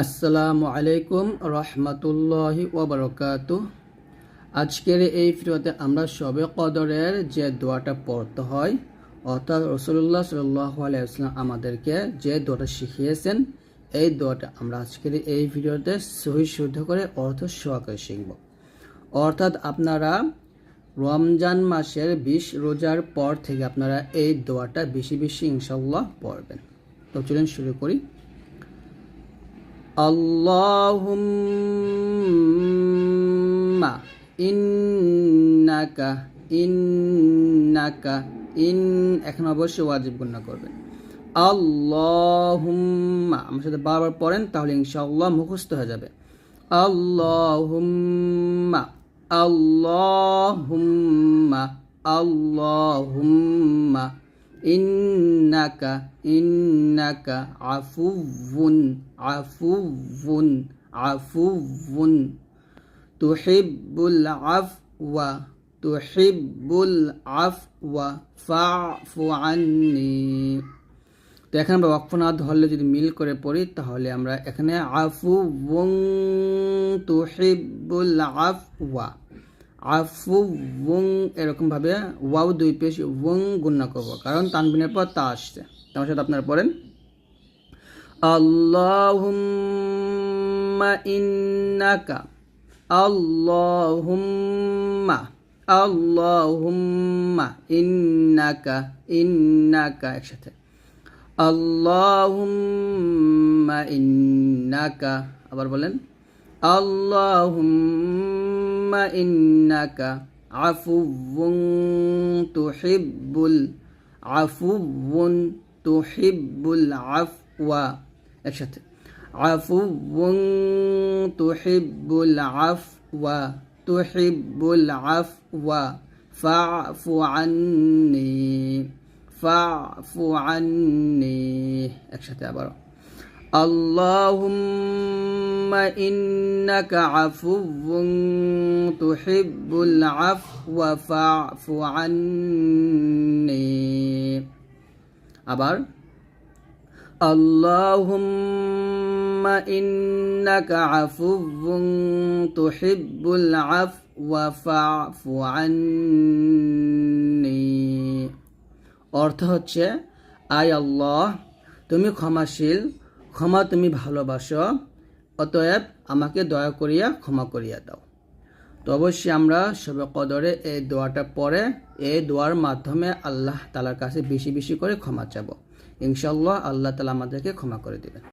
আসসালামু আলাইকুম রহমতুল্লাহি ওয়া বারাকাতুহু। আজকের এই ভিডিওতে আমরা শবে কদরের যে দোয়াটা পড়তে হয়, অর্থাৎ রাসূলুল্লাহ সাল্লাল্লাহু আলাইহি ওয়াসাল্লাম আমাদেরকে যে দোয়াটা শিখিয়েছেন, এই দোয়াটা আমরা আজকের এই ভিডিওতে সহি শুদ্ধ করে অর্থ সহকারে শিখব। অর্থাৎ আপনারা রমজান মাসের 20 রোজার পর থেকে আপনারা এই দোয়াটা বেশি বেশি ইনশাআল্লাহ পড়বেন। তো চলুন শুরু করি। আল্লাহুম্মা ইন্নাকা এখন অবশ্যই ওয়াজিব গুণা করবেন। আল্লাহুম্মা আমার সাথে বারবার পড়েন, তাহলে ইনশাআল্লাহ মুখস্থ হয়ে যাবে। আল্লাহুম্মা আল্লাহুম্মা আল্লাহুম্মা ইন্নাকা আফুউন তুহিব্বুল আফওয়া ফা'ফু আন্নি। তো এখানে আমরা ওয়াকফ না ধরলে যদি মিল করে পড়ি, তাহলে আমরা এখানে আফুউন তুহিব্বুল আফওয়া এরকম ভাবে ওয়াও দুই পেশ ওয়ং গুণনা করব, কারণ তানবিনের পর তা আসছে। তার সাথে আপনারা পড়েন আল্লাহুম্মা ইন্নাকা ইন্নাকা একসাথে আল্লাহুম্মা ইন্নাকা, আবার বলেন আল্লাহুম্মা ইন্নাকা আফুউন তুহিব্বুল আফওয়া একসাথে আফুউন তুহিব্বুল আফওয়া ফা'ফু আন্নি একসাথে আবার আল্লাহুম্মা ইন্নাকা আফুউন তুহিব্বুল আফওয়া ফা'ফু আন্নি। আবার আল্লাহুম্মা ইন্নাকা আফুউন তুহিব্বুল আফওয়া ফা'ফু আন্নি। অর্থ হচ্ছে, আয় আল্লাহ, তুমি ক্ষমাশীল, ক্ষমা তুমি ভালোবাসো, অতএব আমাকে দয়া করিয়া ক্ষমা করিয়া দাও। তো অবশ্যই আমরা শবে কদরে এই দোয়াটা পড়ে এই দোয়ার মাধ্যমে আল্লাহ তাআলার কাছে বেশি বেশি করে ক্ষমা চাবো। ইনশাআল্লাহ আল্লাহ তাআলা আমাদেরকে ক্ষমা করে দিবেন।